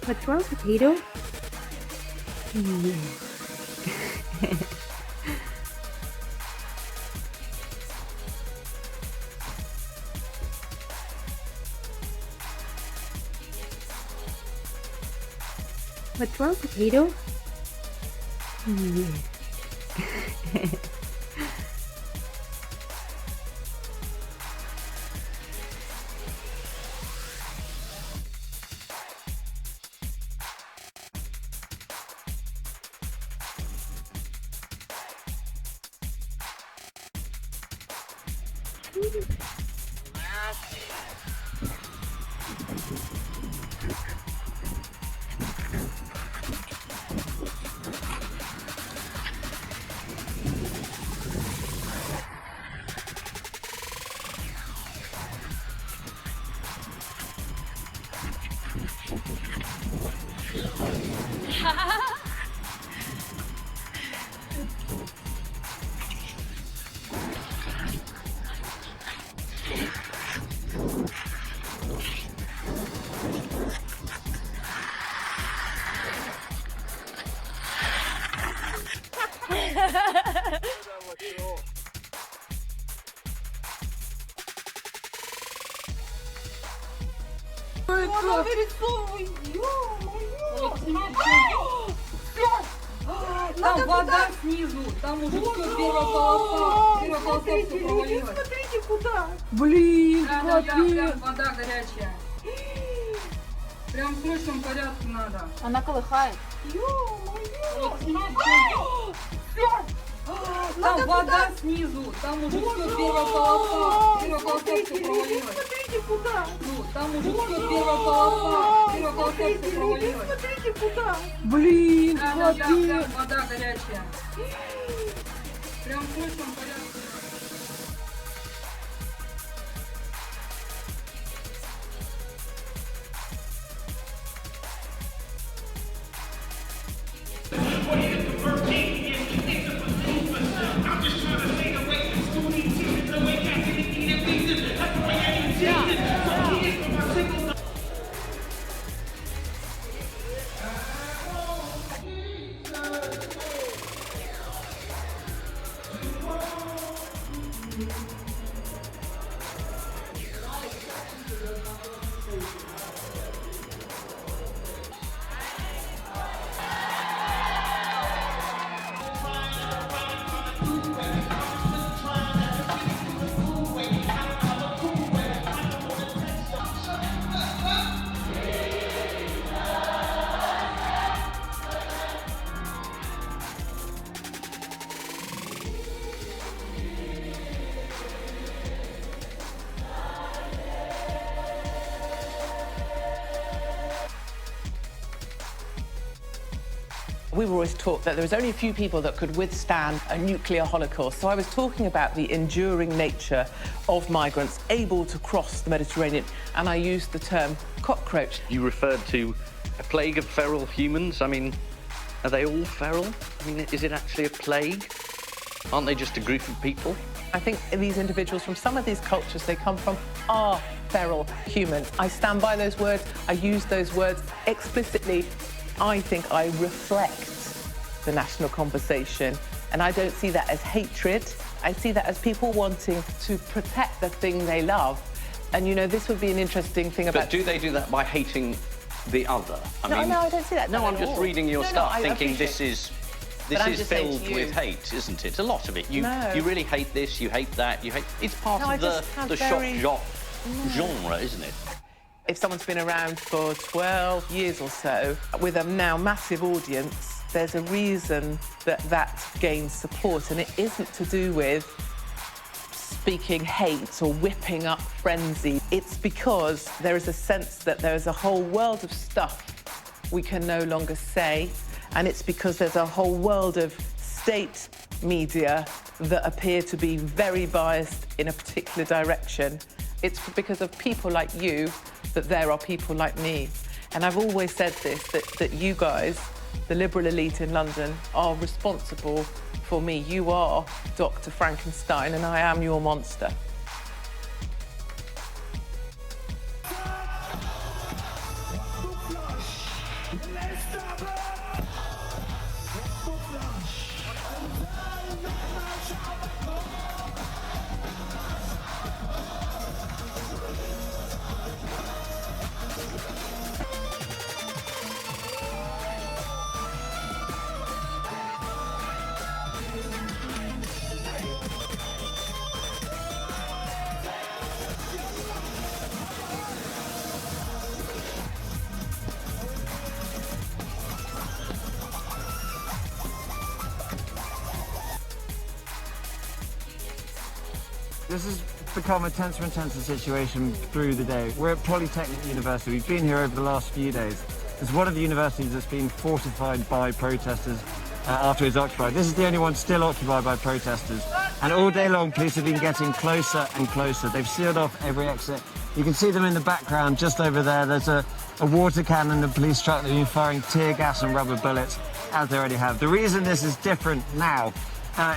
What's wrong, Potato? What's wrong, Potato? Она вырисовывает, там вода снизу, там уже все первая полоса. Первая полоса все провалилась. Смотрите, куда? Блин, Да, прям вода горячая. Прям в срочном порядке надо. Она колыхает. Там вода снизу, там уже все первая полоса. Первая полоса все провалилась. Смотрите, куда? Ну, там уже все первая полоса. Первая полоса все провалилась. Смотрите, куда? Блин, Да, прям вода горячая. Прям в срочном порядке. We were always taught that there was only a few people that could withstand a nuclear holocaust. So I was talking about the enduring nature of migrants able to cross the Mediterranean, and I used the term cockroach. You referred to a plague of feral humans. I mean, are they all feral? I mean, is it actually a plague? Aren't they just a group of people? I think these individuals from some of these cultures they come from are feral humans. I stand by those words. I use those words explicitly. I think I reflect the national conversation, and I don't see that as hatred. I see that as people wanting to protect the thing they love. And, you know, this would be an interesting thing about... But do they do that by hating the other? No, I don't see that. No, I'm just reading your stuff, thinking this is filled to with hate, isn't it? A lot of it. You No. you really hate this, you hate that, you hate... It's part No, I of just have the very- shock jock genre, isn't it? If someone's been around for 12 years or so, with a now massive audience, there's a reason that that gains support, and it isn't to do with speaking hate or whipping up frenzy. It's because there is a sense that there is a whole world of stuff we can no longer say, and it's because there's a whole world of state media that appear to be very biased in a particular direction. It's because of people like you that there are people like me. And I've always said this, that you guys, the liberal elite in London, are responsible for me. You are Dr. Frankenstein and I am your monster. This has become a tenser and tenser situation through the day. We're at Polytechnic University. We've been here over the last few days. It's one of the universities that's been fortified by protesters after it's occupied. This is the only one still occupied by protesters. And all day long, police have been getting closer and closer. They've sealed off every exit. You can see them in the background just over there. There's a water cannon and a police truck that have been firing tear gas and rubber bullets, as they already have. The reason this is different now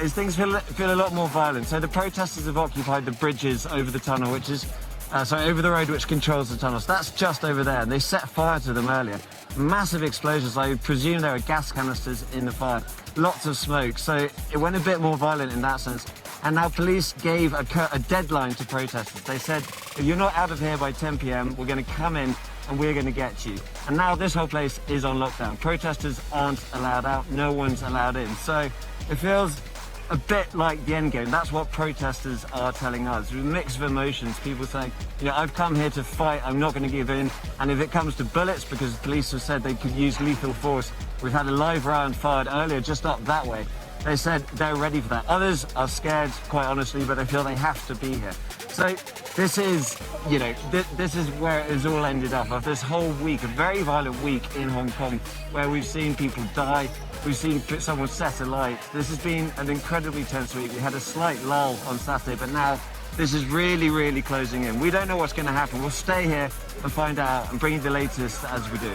is things feel a lot more violent. So the protesters have occupied the bridges over the tunnel, which is, over the road which controls the tunnel. So that's just over there. And they set fire to them earlier. Massive explosions. I presume there are gas canisters in the fire. Lots of smoke. So it went a bit more violent in that sense. And now police gave a deadline to protesters. They said, if you're not out of here by 10 p.m, we're going to come in and we're going to get you. And now this whole place is on lockdown. Protesters aren't allowed out. No one's allowed in. So it feels a bit like the end game. That's what protesters are telling us. With a mix of emotions, people saying, I've come here to fight, I'm not going to give in. And if it comes to bullets, because police have said they could use lethal force, we've had a live round fired earlier just up that way. They said they're ready for that. Others are scared, quite honestly, but they feel they have to be here. So this is, this is where it has all ended up. After this whole week, a very violent week in Hong Kong, where we've seen people die, we've seen someone set alight. This has been an incredibly tense week. We had a slight lull on Saturday, but now this is really, really closing in. We don't know what's going to happen. We'll stay here and find out and bring you the latest as we do.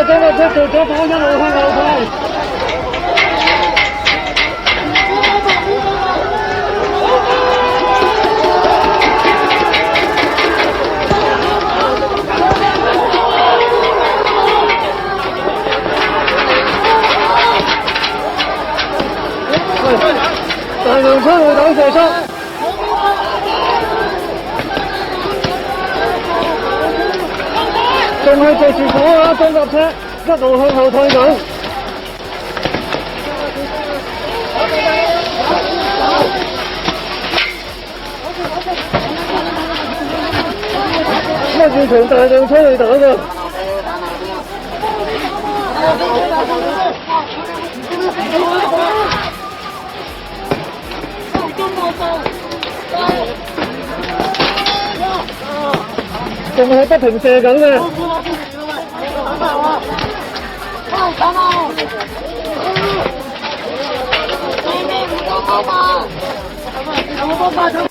將個車做左跑一路向後退。大量催淚彈射出。仲係着住火啊！裝甲車一路向後退緊。乜現場大量催淚彈啊！仲係不停射緊嘅。有冇幫法？